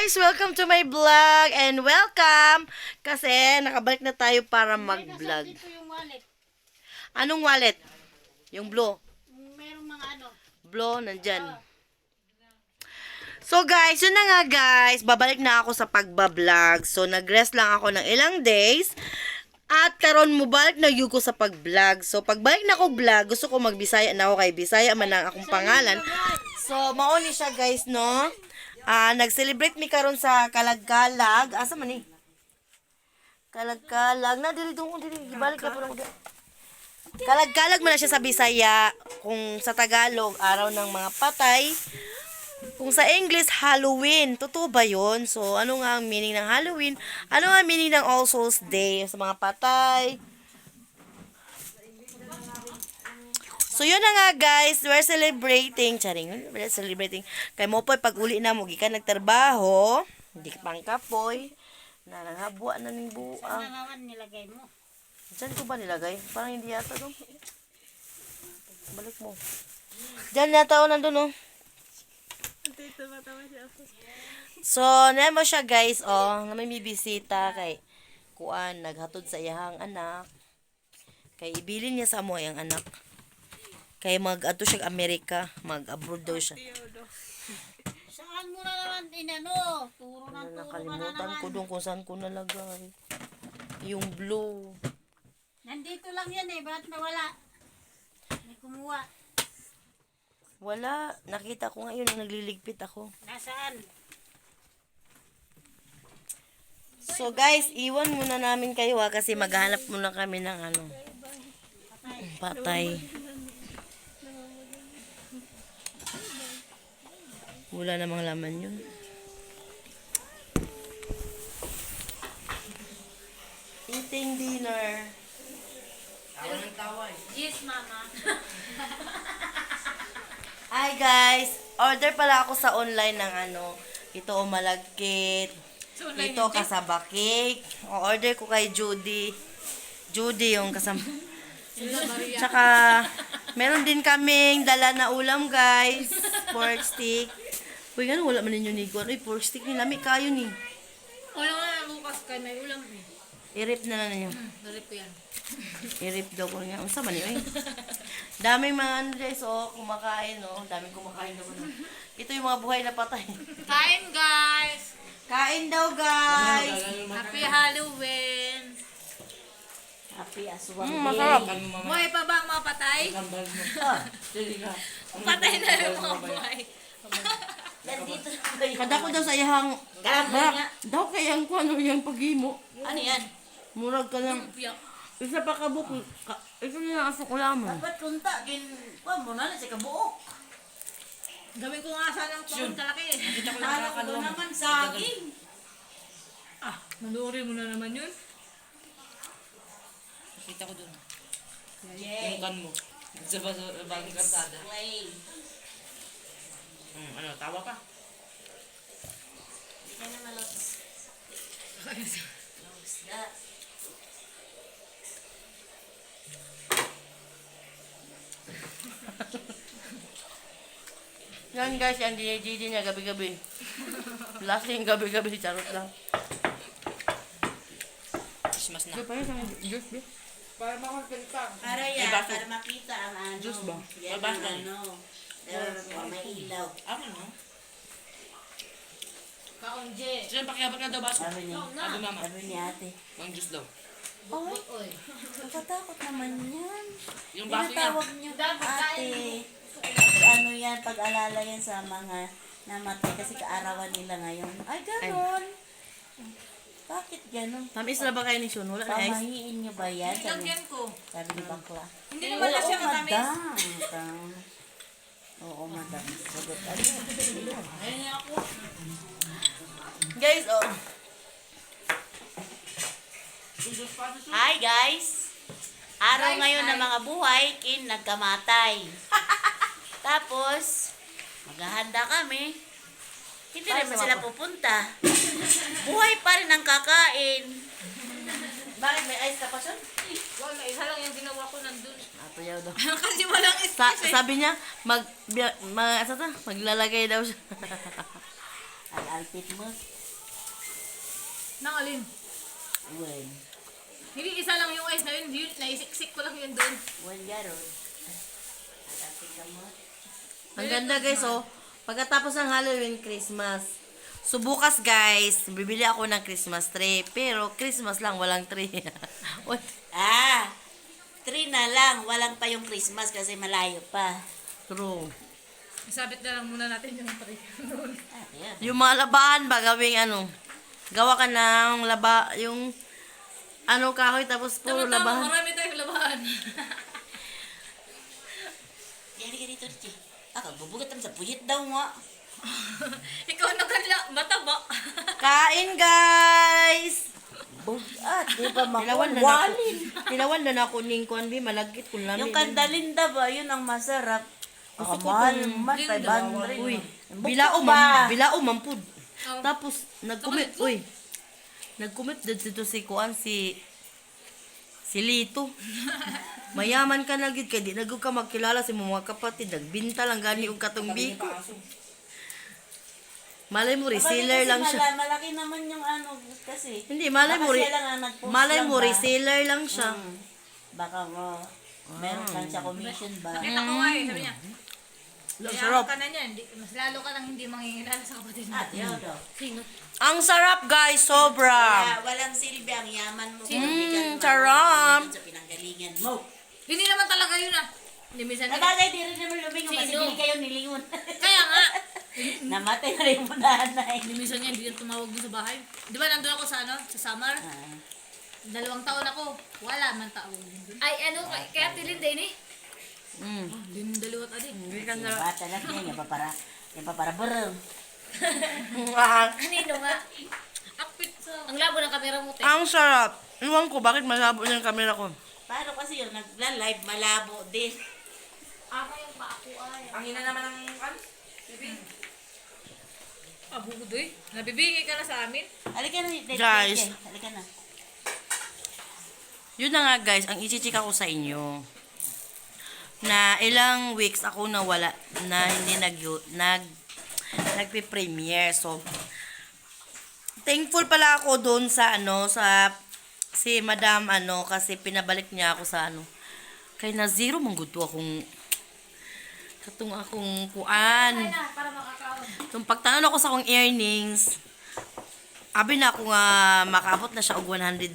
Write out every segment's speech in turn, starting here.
guys! Welcome to my vlog and welcome! Kasi nakabalik na tayo para mag-vlog. Dito yung wallet. Anong wallet? Yung blue. Merong mga ano. Blue, nandyan. So guys, yun na nga guys. Babalik na ako sa pagbablog. So nag-rest lang ako ng ilang days. At karon mo balik na yun ko sa pag-vlog. So pagbalik na ako vlog, gusto ko mag-Bisaya na ako kay Bisaya man ang akong pangalan. So mauni siya guys, no? Nag-celebrate mi karon sa Kalagkalag. Asa man ni? Kalagkalag. Na dili dong dili gibalik na pud ako. Kalagkalag man na siya sa Bisaya, kung sa Tagalog araw ng mga patay. Kung sa English Halloween. Totoo ba 'yon? So ano nga ang meaning ng Halloween? Ano nga ang meaning ng All Souls Day sa mga patay? So, yun na nga guys, we're celebrating, we're celebrating, kay mo po'y pag uli na mo, gikan nagtrabaho, hindi ka pang kapoy, na nanghabwa na ning buang. Saan naman nilagay mo? Diyan ko ba nilagay? Parang hindi yata doon. Balik mo. Diyan yata o nandun o. So, nemo siya guys, na may bisita kay kuan, naghatod sa iyahang anak, kay ibilin niya sa mo ang anak. Kaya mag-ato siya Amerika, mag-abroad daw siya. Saan mo na naman inano? Turo na turo ka na Nakalimutan naman. ko doon kung saan ko nalagay. Yung blue. Nandito lang yan eh. Ba't nawala? May kumuha. Wala. Nakita ko ngayon nung nagliligpit ako. Nasaan? So guys, iwan muna namin kayo kasi maghanap muna kami ng patay. Wala namang laman yun. Eating dinner. Yes, mama. Hi guys! Order pala ako sa online ng ito malagkit. Ito kasaba cake. Order ko kay Judy. Judy yung kasama. Tsaka, meron din kaming dala na ulam guys. Pork stick. Uy, gano'n wala man ninyo ni Gwan. Uy, pork stick ni lami kayo ni. Wala nga bukas kay may ulam eh. I-rip na ninyo. Narip ko yan. I-rip daw ko nga. Unsa man yun? Daming mga guys, kumakain, Daming kumakain daw. Ito yung mga buhay na patay. Kain guys! Kain daw, guys! Happy Halloween! Happy aswang masarap. Buhay pa ba ang mga patay? Patay na yung mga buhay. Nandito na kayo. Kada ko daw sa iyang... Daw kayang ko yung paghimo. Ano yan? Murag ka lang. Isa pa kabuk. Isa na asok ko lamang. Dapat kunta, mo na sa kabuok. Gawin ko nga sanang pangong kalaki eh. Nakita ko lang kakaluwang. Naman saging. Manuuri mo na naman yun. Nakita ko dun. Yung kan mo. Sa bagong karsada. Ano, tawa pa? Hindi ka na malos. Yan guys, yan DJ niya gabi-gabi. Lasing gabi-gabi, charot lang. Christmas na. Pa yun sa juice, be? Para makakita. Para yan, para makita ang ano. Juice ba? Yan Babas ang na. ano. May ilaw. Ako no? Kaunje. Sino pakiabot na daw baso? Sabi niya. Sabi mama. Sabi ni ate. Mang juice daw. Oy. Nakatakot naman yan. Yung baso niya. Tinatawag niyo ate. Ano yan, pag-alala yan sa mga namatay kasi kaarawan nila ngayon. Ay, ganon. Bakit ganon? Tamis na ba kayo ni Shun? Wala na ice? Pamahiin niyo ba yan? Lagyan ko. Sabi ni Bakla. Hindi naman na siya matamis. Madam. Oo, madam. Sagot. Ayun ako. Guys, Hi guys! Araw ngayon ng mga buhay, nagkamatay. Tapos, maghahanda kami. Hindi naman sila pupunta. Buhay pa rin ang kakain. Bakit may ice ka pa siya? Wala, isa lang yung ginawa ko nandun. Tuyaw daw. Kasi walang space eh. Sabi niya, maglalagay daw siya. Al-alpit mo. Nang alin? Wen. Hindi isa lang yung ice na yun. Naisiksik ko lang yun doon. Wen garon. Al-alpit ka mo. Ang ganda guys, oh. Pagkatapos ng Halloween, Christmas. So bukas guys, bibili ako ng Christmas tree. Pero Christmas lang, walang tree. What? 3 na lang. Walang pa yung Christmas kasi malayo pa. True. Isabit na lang muna natin yung tree. Ayan. Yung mga labahan ba, gawing ano, gawa ka ng yung ano kahoy tapos puro Tama-tama, labahan. marami tayong labahan. Yan ka dito, Ricky. Bubugatan sa puyit daw nga. Ikaw nagkala, mataba. Kain guys! Bugat. Di ba Tilawan na makuwalin? Tilawan na na ako ning kuan bi malagkit kun lami. Yung kandalinda ba, yun ang masarap. Gusto ko Mahal tong man, linda. 500. Uy, Bukto bilao mampud. Oh. Tapos nagkumit, uy. Nagkumit dito si kuan si Lito. Mayaman ka na gid kay di nagug ka magkilala si mga kapatid, nagbinta lang gani og katong biko. Malay mo reseller lang siya. Malaki naman yung ano kasi. Hindi, malay mo Baka siya lang ang nag-post malay lang mo ba? reseller lang siya. Baka mo, meron lang siya commission ba? Nakita ko nga eh, sabi niya. Ang Kaya sarap. ka na niyan, mas lalo ka nang hindi mangingilala sa kapatid mo. At yun daw. Sino? Ang sarap guys, sobra. Walang silbi ang yaman mo. Sarap. Sa pinanggalingan mo. Hindi naman talaga yun ah. Hindi minsan. Nabagay, di rin naman lumingon kasi Sino? hindi kayo nilingon. Kaya nga. Namatay na rin mo nanay. Hindi minsan niya, hindi yan tumawag dun sa bahay. Di ba nandun ako sa ano, sa summer? 2 taon ako. Wala man tawag dun. Ay, ano, kaya tilin din eh. Hindi mo dalawa tadi. Hindi ka na. Bata lang yan, yung para barang. Kanino nga? Akpit sa... Ang labo ng kamera mo, te. Ang sarap. Iwan ko, bakit malabo na yung camera ko? Paano kasi yung nagla-live malabo din? Ako yung paako ay. Ang hina naman ng kan? Abudoy. Nabibigay ka na sa amin. Halika na, Guys. Halika na. Yun na nga guys, ang ichichika ko sa inyo. Na ilang weeks ako nawala na hindi nagpe-premiere. So, thankful pala ako doon sa si Madam kasi pinabalik niya ako sa kay na zero manggod to akong kuan. Para makakaon. Nung pagtanon ako sa akong earnings, abi na ako nga makaabot na siya og $100.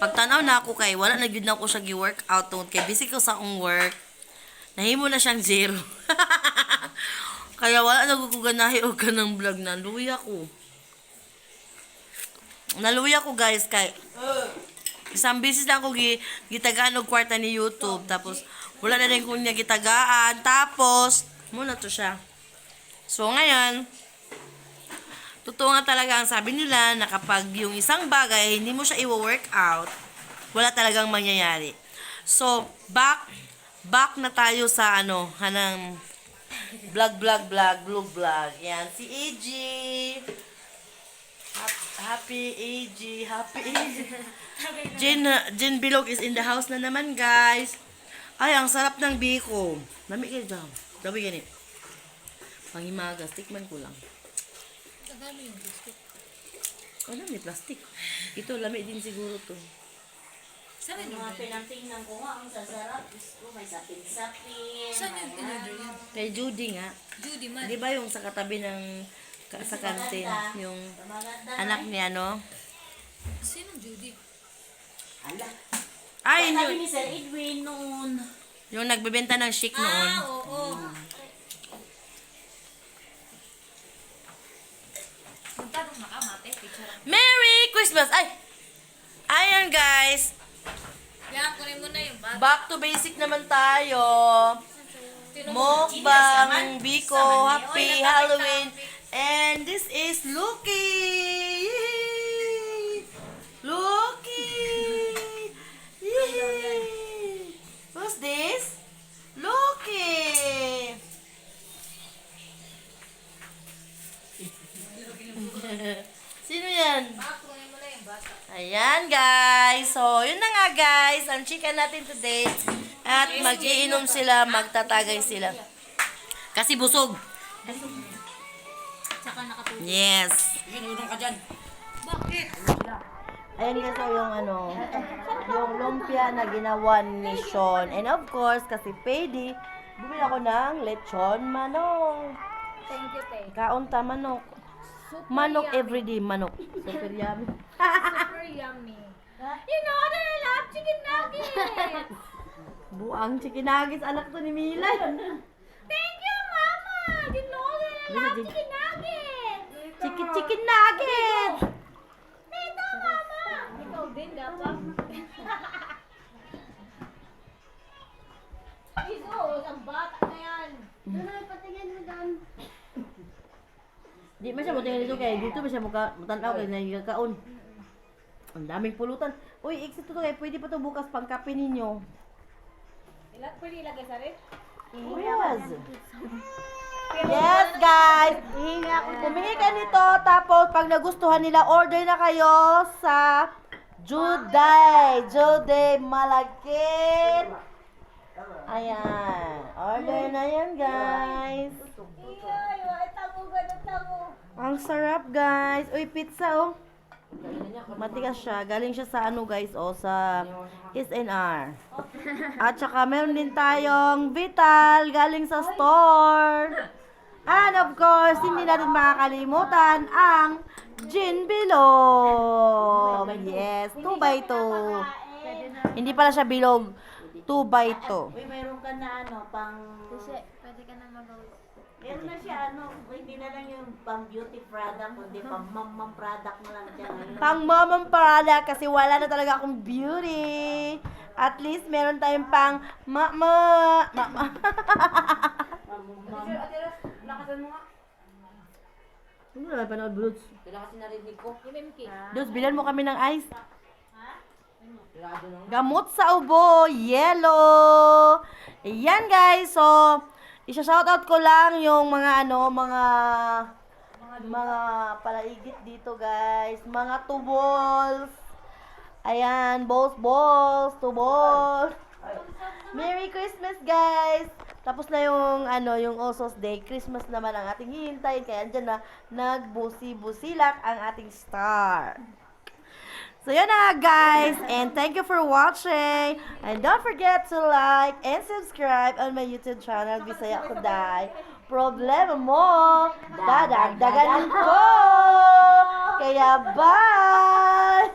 Pagtanaw na ako kay wala na gyud na ako siya gi-workout tungod kay busy ko sa akong work. Nahimo na siyang zero. Kaya wala na ko ganahi og kanang vlog na luya ko. Naluya ko guys kay isang beses lang ako gitagaan og kwarta ni YouTube tapos wala na rin ko niya gitagaan tapos muna to siya. So ngayon totoo nga talaga ang sabi nila na kapag yung isang bagay hindi mo siya i-workout, wala talagang mangyayari. So, back na tayo sa hanang vlog. Yan, si AG. Happy AG. Jen Bilog is in the house na naman, guys. Ay, ang sarap ng biko. Lami kayo dyan. Dabi ganit. Pangimagas, tikman ko lang. Nagano yung biscuit? Oh, may plastic. Ito, lami din siguro to. Saan Ang yun? mga pinangtingnan ko nga, ang sasarap. Diyos ko, may sapin-sapin. Saan yung in-order yan? Kay Judy nga. Judy man. Di ba yung sa katabi ng sa kantin, yung Maganda. anak niya, Sinong Judy? Ala. Ay, Sabi yun. ni Sir Edwin noon. Yung nagbebenta ng chic noon. Oo. Magtanong na ka, mate. Picture lang. Merry Christmas! Ay! Ayan, guys. Yan, kunin mo na yung bag. Back to basic naman tayo. Mukbang, Biko, Happy Halloween. And this is Lucky! Yay! Lucky! Yay! Who's this? Lucky! Sino yan? Bag, kunin mo na yung bata. Ayan, guys. So, yun na nga, guys. Ang chika natin today. At mag-iinom sila, magtatagay sila. Kasi busog. Tsaka nakatulog. Yes. Yun, ulong ka dyan. Bakit? Ayan guys, so yung yung lumpia na ginawa ni Sean. And of course, kasi payday, bumili ako ng lechon manok. Thank you, te. Kaunta manok. Manok everyday, manok. Super yummy. Super yummy. You know that I love chicken nuggets. Buang chicken nuggets, anak to ni Milay. Thank you, Mama. You know that I love chicken nuggets. Chicken nuggets! Ito, Mama. Ikaw din, dapat. Iso, ang bata na yan. Doon na, patingin mo doon. Di man siya butingin dito kay dito ba siya mutanaw kay nagkakaon. Ang daming pulutan. Uy, exit to kay pwede pa to bukas pang kape ninyo. Pwede ilagay sa rin? Yes. Yes, guys. Humingi ka nito tapos pag nagustuhan nila order na kayo sa Juday Malagkit. Ayan. Order na yan, guys. Ang sarap, guys. Uy, pizza, oh. Matigas siya. Galing siya sa ano, guys, oh, sa SNR. At saka meron din tayong Vital galing sa store. And of course, hindi natin makakalimutan ang gin bilog. Yes, 2x2. Hindi pala siya bilog. 2x2. Uy, mayroon ka na pang... Pwede ka na magawa. Meron na siya, hindi na lang yung pang beauty product, kundi pang mom product na lang dyan. Pang momong parada kasi wala na talaga akong beauty. At least meron tayong pang mama. Ano na panood, Bruce? Kailan kasi narinig ko. Bruce, bilan mo kami ng ice. Gamot sa ubo, yellow. Ayan guys, so isa-shoutout ko lang yung mga mga palaigit dito guys, mga tubols. Ayan, balls, tubols. Merry Christmas guys. Tapos na yung yung Osos Day. Christmas naman ang ating hihintayin kaya andyan na nagbusi-busilak ang ating star. So yun na nga guys, and thank you for watching. And don't forget to like and subscribe on my YouTube channel, Bisaya Kuday. Problema mo, dadagdagan ko. Kaya bye!